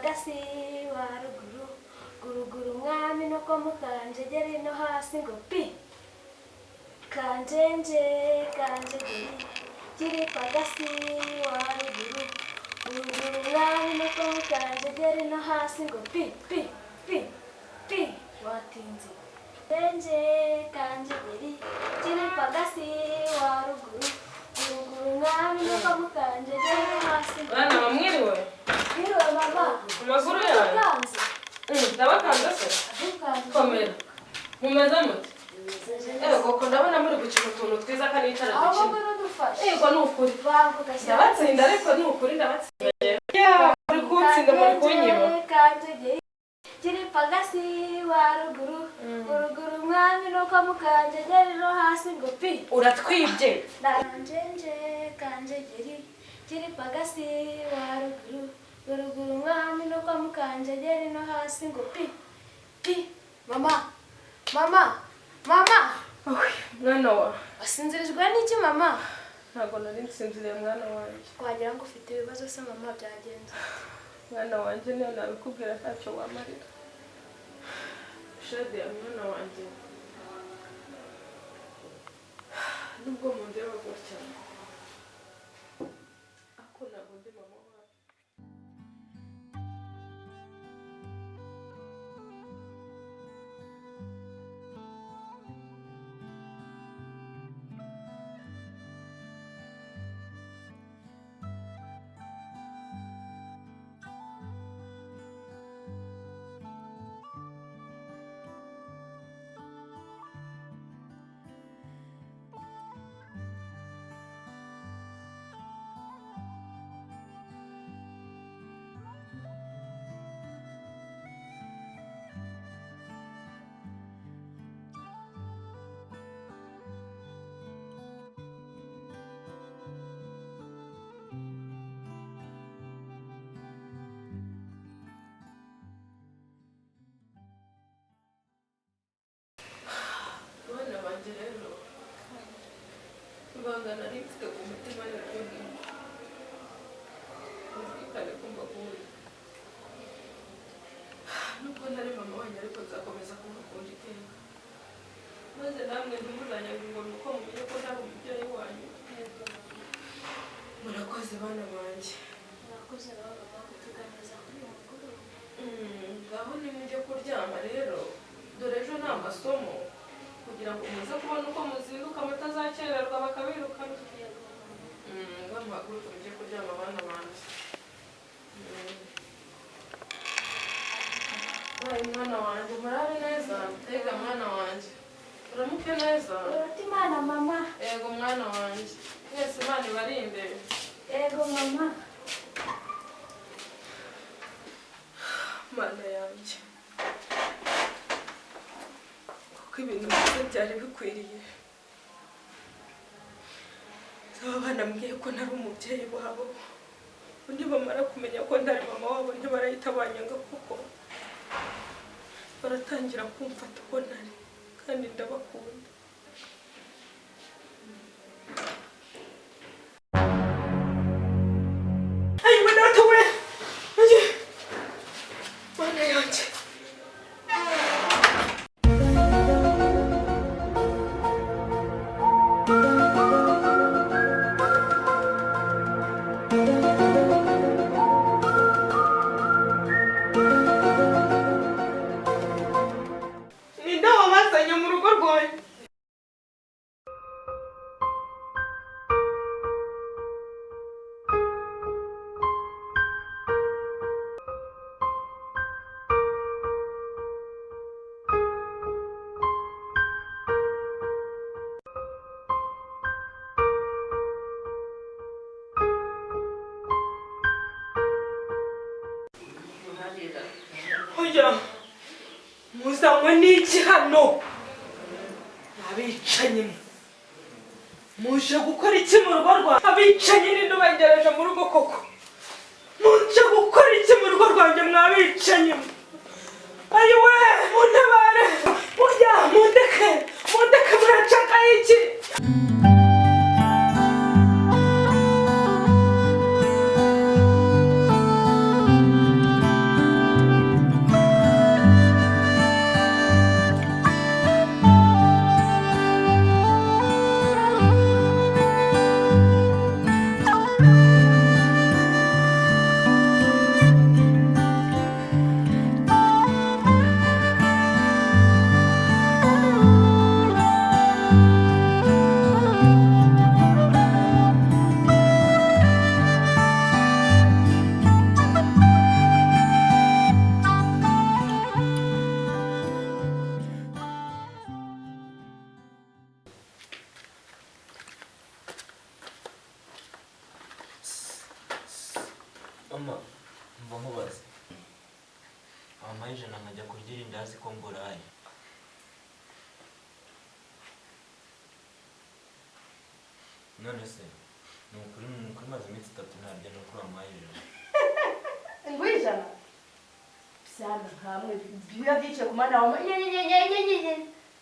pagasi wa ruguru guruguru mwami nuko mukanjegere no hasi ngo pi kanjenje kanjegere kiri pagasi wa ruguru guruguru mwami nuko mukanjegere no hasi ngo pi pi pi pi watinze kanjenje kanjegere kiri pagasi wa ruguru guruguru mwami nuko mukanjegere no hasi ngo bana bamwiriwe mwiriwe mama amaguru yawe ndabakanze se komera mumeze mute koko ndabona muri gukina utuntu twiza kanicara dukina yego ni ukuri ndabatsinda ariko ni ukuri ndabatsinda muri kutsinda muri kunyiba kiri pagasi wa ruguru uruguru mwami nuko mukanjegere no hasi ngo pi uratwibye kanjenje kanjegeri kiri pagasi wa ruguru uruguru mwami nuko mukanjegere no hasi ngo pi pi mama mama mama mwana wa wasinzirijwe n'iki mama ntabwo nari nsinziriye mwana wanjye twagira ngo ufite ibibazo se mama byagenze mwana wanjye niyo nabikubwira ntacyo wamarira shade ya mwana wanjye nubwo mundeba gutya ako ntabwo ndi mama wawe rero ibanga nari mfite ku mutima n'ukundi uzirikane ko mbakunda nubwo ntari mama wanjye ariko nzakomeza kumukunda iteka maze namwe ntimuzanyange ngo nuko mumenye ko ntari umubyeyi wanyu murakoze bana banjye murakoze nawe mama kutuganiriza kuri uyu mugoroba ngaho nimujye kuryama rero dore ejo ni amasomo kugira ngo muze kubona uko muzinduka mutazakererwa bakabirukana ngamuhaguruke mujye kuryama abana banjye mwana wanjye murare neza tega mwana wanjye uramuke neza urata imana mama yego mwana wanjye mwese imana ibari imbere yego mama mana yanjye kuko ibintu byose byari bikwiriye aba bana mbwiye ko ntari umubyeyi wabo undi bamara kumenya ko ntari mama wabo ntibarahita banyanga kuko baratangira kumfata ko ntari kandi ndabakunda ayiwe natowe mana yanjye muzanywe n'iki hano abicanyi muje gukora iki mu rugo rwanjye abicanyi ninde ubangereje mu rugo koko muje gukora iki mu rugo rwanjye mwabicanyi ayiwe muntabare mujya mundeke muracaka iki wampaye ijana nkajya kurya irindazi ko mburaye. None se ni ukuri maze iminsi 3 ntarya no kuri wampaye ijana. Ngo ijana byana nkamwe biba byice kumana wa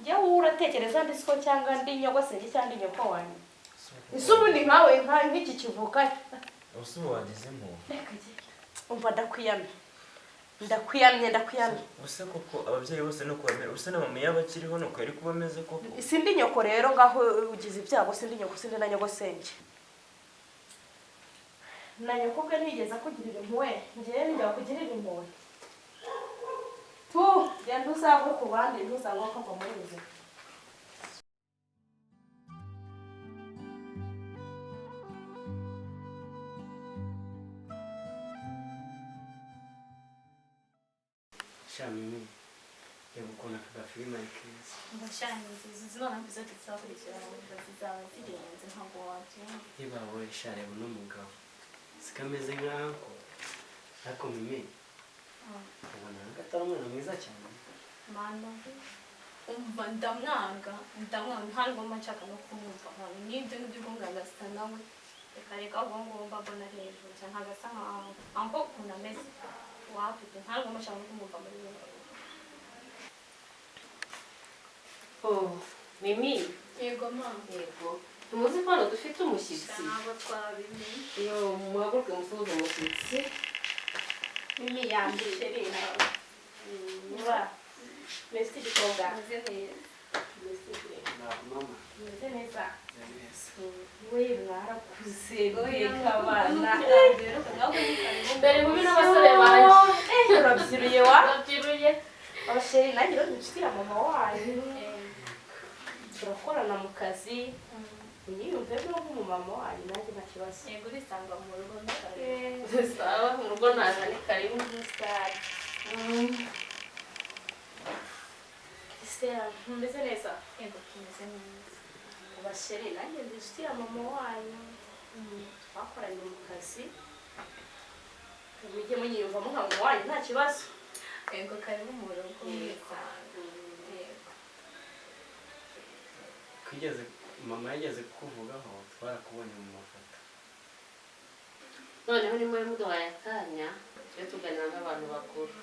njye uratekereza ndi siko cyangwa ndi nyogosenge cyangwa nyoko wanyu. Isubundi nkawe nk'iki kivuka. Usubo wagizemo. Umva ndakwiyamye. Use koko ababyeyi bose no kubamera use na mama yabakiriho no kwari kuba meze koko. Sindi nyoko rero ngaho ugize ibyago sindi nyoko sindi na nyogosenge. Na nyoko bwe ntigeze akugirira impuhwe ngiye njya kugirira impuhwe. Tu genda uzagwe ku bandi ntuzangwa ko muri buzima. Shamimi yabukona kuba filime ikisi Mbashanizi zizibona episode tsakurikira bazizaba zigenze ntabwo waje niba wowe share buno mugabo sikameze nkanko ariko mimi ubona ngatara umwana mwiza cyane mana umva ndamwanga ntabwo machaka no kumva hano nibyo ngibyo kumwagasa nawe reka ahubwo ngomba mbona hejuru cyane hagasa nkaho ampo kuna meze wapi ntabwo machaka no kumva muri wewe. Oh, Mimi. Yego mama. Yego. Tumuzi ko hano dufite umushyitsi. Ntabwo twabimenye. Yo, muhaguruke musuhuze umushyitsi. Mimi yambije rero. Niba. Merci gikoga. Meze mama neza. We mwarakuze kabana. Mbere mu bino basore banje. Urabyiruye wa? Urabyiruye. Abasheri nagira inshuti ya mama wanyu. Turakorana mu kazi. Unyiyumve ko mama wanyu nanjye nta kibazo. Yego risanga mu rugo n'akare. Sawa, mu rugo naza ni karibu n'stari. Christelle, mbese neza. Yego kimeze neza. Abasheri nanjye inshuti ya mama wanyu. Twakoranye mu kazi. Mujye munyiyumvamo nka mama wanyu nta kibazo. Yego karibu mu rugo n'isanga. kwigeze mama yageze kuvugaho twarakubonye mu mafoto noneho ni mwe muduhaye akanya yo tuganira n'abantu bakuru.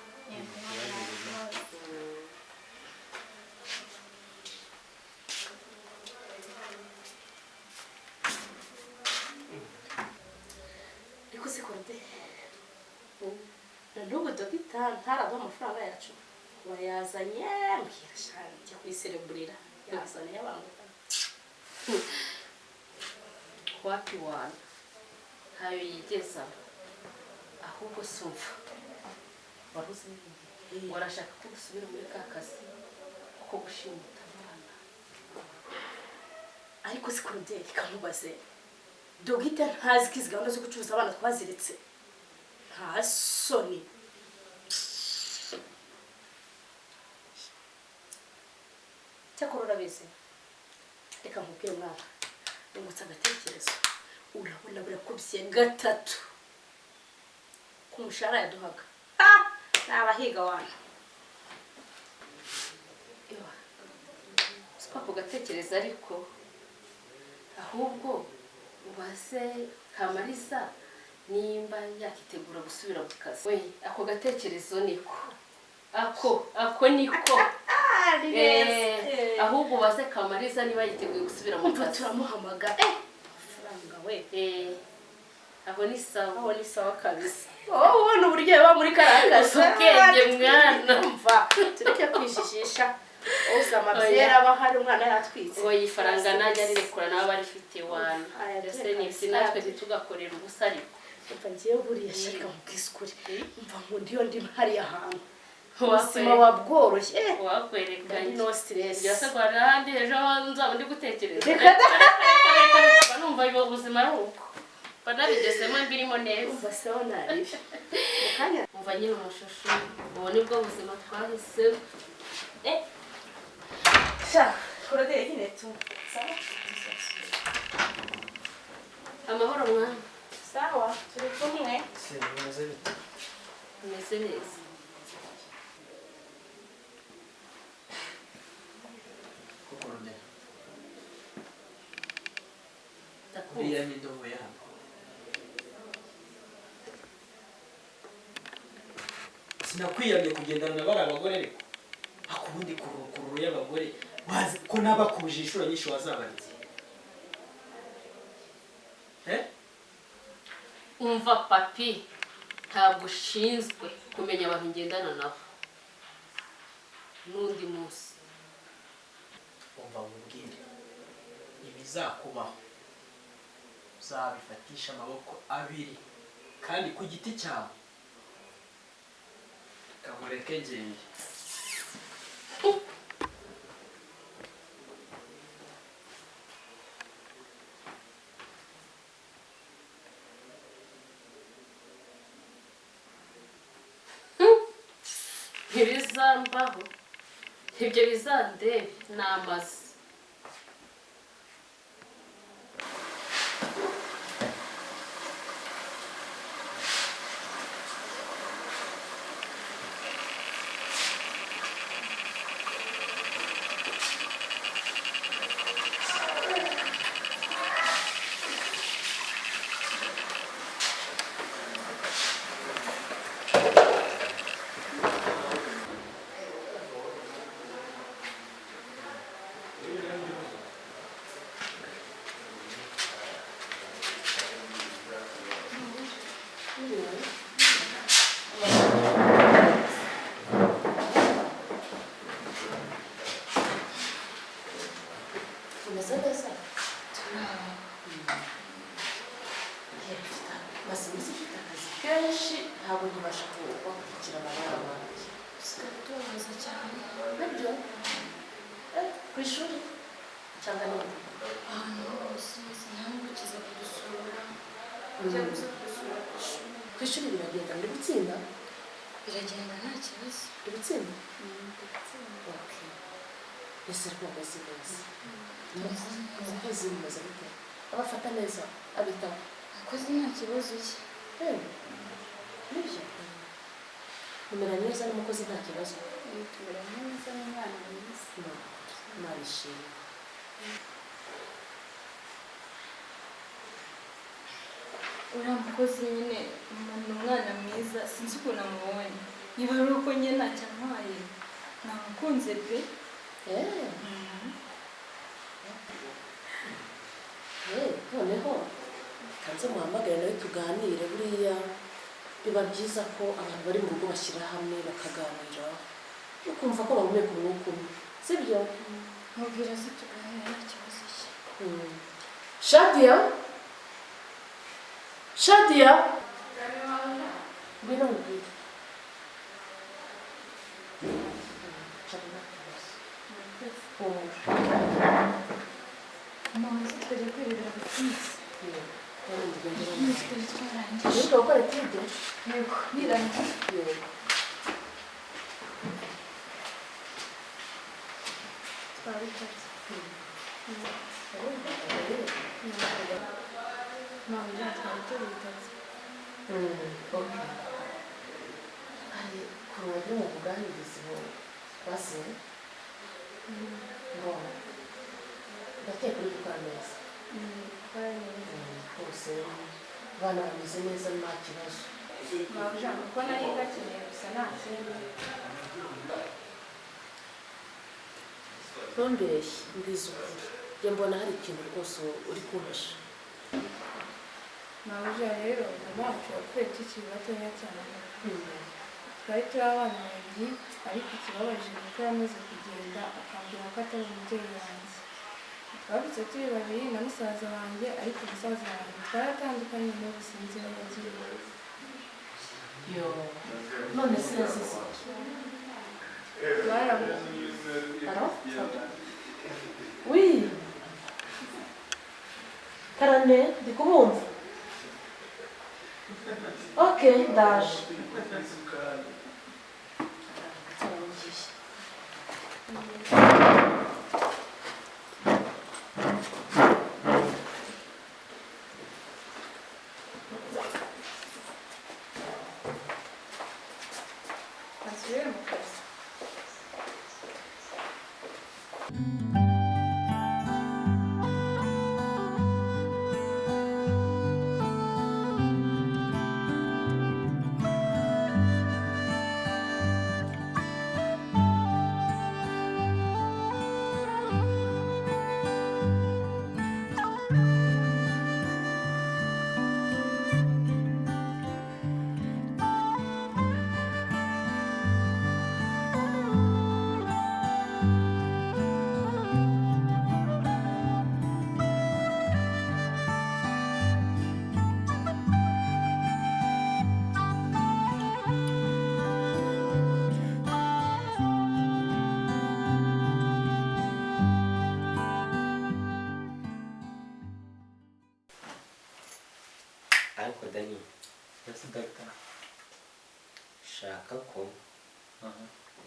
Ariko se Claudette n'ubu dogita ntaraduha amafaranga yacu bayazanye mbwira shani cyo kwisereburira yazanye abantu Wapi wana hayo yigeza ahubwo sumva waruze warashaka ko gusubira muri ka kazi ko gushimuta abana. ariko se Claudette kamubaze dogita ntazi kizi gahunda zo gucuruza abana twaziritse nta soni. cyakora urabizi reka nkubwire mwana ngutse agatekerezo urabona burakubye gatatu ku mushahara yaduhaga n'abahiga wana Sipako gatekereza ariko ahubwo ubaze Kamariza nimba yakitegura gusubira mu kazi. We ako gatekerezo niko ako niko ahubwo ubaze Kamariza niba yiteguye gusubira mu kazi. turamuhamagara faranga we aho ni sawa kabisa. Ubona uburyo baba muri karakaza ubwenge mwana umva tureke kwijijisha usama byera bahari umwana yatwitse ngo yifaranga najya arirekura nawe barifite wana ndetse n'isi natwe ntitugakorera ubusa ariko umva ngiye buriya shaka mu kiskuri umva ngo ndiyo ndi hari ahantu ubuzima wabworoshye wakwerekanye no stress byasagwara handi ejo nzaba ndi gutekereza banumva ubuzima ari uko banabigezemo mbirimo neza umva sawa nari mukanya umva nyine umushusho ubu nibwo buzima twahisemo. Claudette nyine tu sawa amahoro mwana sawa turi kumwe Se bimeze bite? umeze neza iriya ni indobo yabo. Sinakwiyamye kugendana na bari abagore ariko ako ubundi kururu y'abagore wazi ko n'abakuje inshuro nyinshi wazabaritse. umva papi ntabwo ushinzwe kumenya abantu ngendana nabo n'undi munsi. Umva mubwire ibizakubaho uzabifatisha amaboko abiri kandi ku giti cyawe kamureke ngende. Ntibizambaho ibyo bizandebe ni amazi. Umeze neza? Maze iminsi ufite akazi kenshi ntabwo nkibasha kubakurikirana abana banjye. Usigaye utubabaza cyane. Nibyo? Ku ishuri? Cyangwa no ahantu hose sinangukiza kudusura. Ujya gusa kudusura ku ishuri. Ku ishuri biragenda muri gutsinda? Biragenda nta kibazo. Uri gutsinda? Okay. Ese rwose neza. Umukozi mumaze gute? Abafata neza abitaho. Umukozi nta kibazo cye. Nibyo? Umera neza n'umukozi nta kibazo? Tumera neza n'umwana mwiza. Marishimye. uriya mukozi nyine ni umwana mwiza sinzi ukuntu amubonye niba ari uko njye ntacyo antwaye namukunze pe. Noneho kanze muhamagare nawe tuganire. Buriya biba byiza ko abantu bari mu rugo bashyira hamwe bakaganira ukumva ko bahumeka umwuka umwe, sibyo? mubwira se tuganira nta kibazo cye. Shadia? Shadia? Ngwino mubwire. Mama se twajya kwirebera butinisi. Twari twarangije. Ariko gukora tide? Yego birangije. Twabikoze. Mama ibyo twari tubikoze. Hari ku rugo mu kuganiriza base ngo ndakeka uri gukora neza. Gukora neza. Rwose abana bameze neza nta kibazo. Mama kuko nari gakeneye gusa nta kindi. Ntumbeshye mbizi ukuri. Njye mbona hari ikintu rwose uri kumpisha. Mama rero mama wacu yapfuye tukiri batoya cyane. Twari turi abana babiri ariko ikibabaje kuko yamaze kugenda akambwira ko atari umubyeyi wanjye. Twabitse turi babiri na musaza wanjye ariko musaza wanjye twaratandukanye n'ubu sinzi aho yagiye. None se yazize alors? Oui. Karane, ndi kubumva. Ok, ndaje. Asubire mu kazi.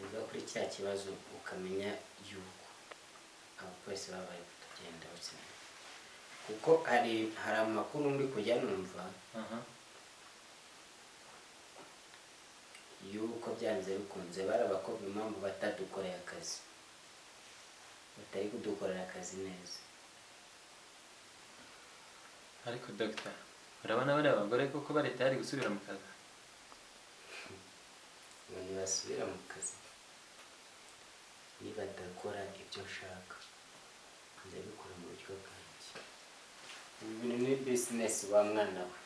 uza kuri cya kibazo ukamenya yuko abapolisi babaye kutugenda bakina kuko hari amakuru ndi kujya numva yuko byanze bikunze bari abakobwa impamvu batadukoreye akazi batari kudukorera akazi neza. ariko dogita urabona bariya abagore koko bari tayari gusubira mu kazi ngo ntibasubira mu kazi niba badakora ibyo nshaka ndabikora mu buryo bwanjye. Ibintu ni bizinesi wa mwana we.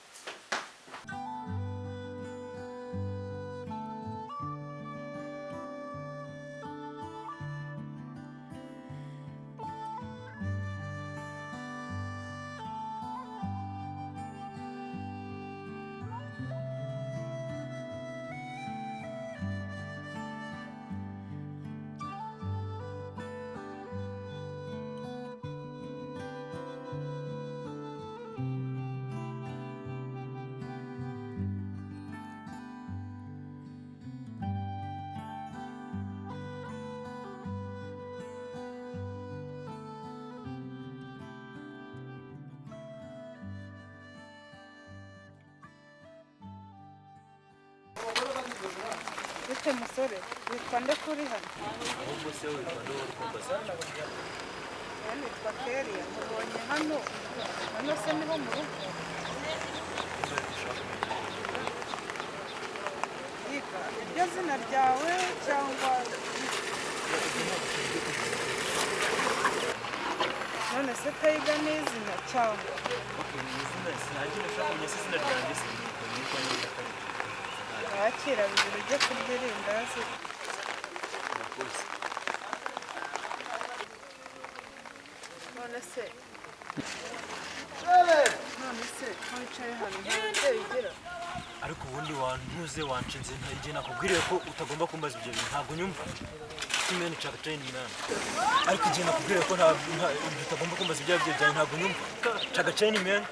Bite musore witwa nde kuri hano? ahubwo se witwa nde uri kumbaza Nitwa Keria mubonye hano se niho mu rugo yiga iryo zina ryawe cyangwa none se Tayiga ni izina cyangwa wakira bibiri ujye kurya irindazi none se wicaye hano nta babyeyi ugira ariko ubundi wantuze wanshinze igihe nakubwiriye ko utagomba kumbaza ibyo bintu ntabwo nyumva kimene nshaka training man ariko igihe nakubwiriye ko utagomba kumbaza ibyo byawe ntabwo nyumva nshaka training man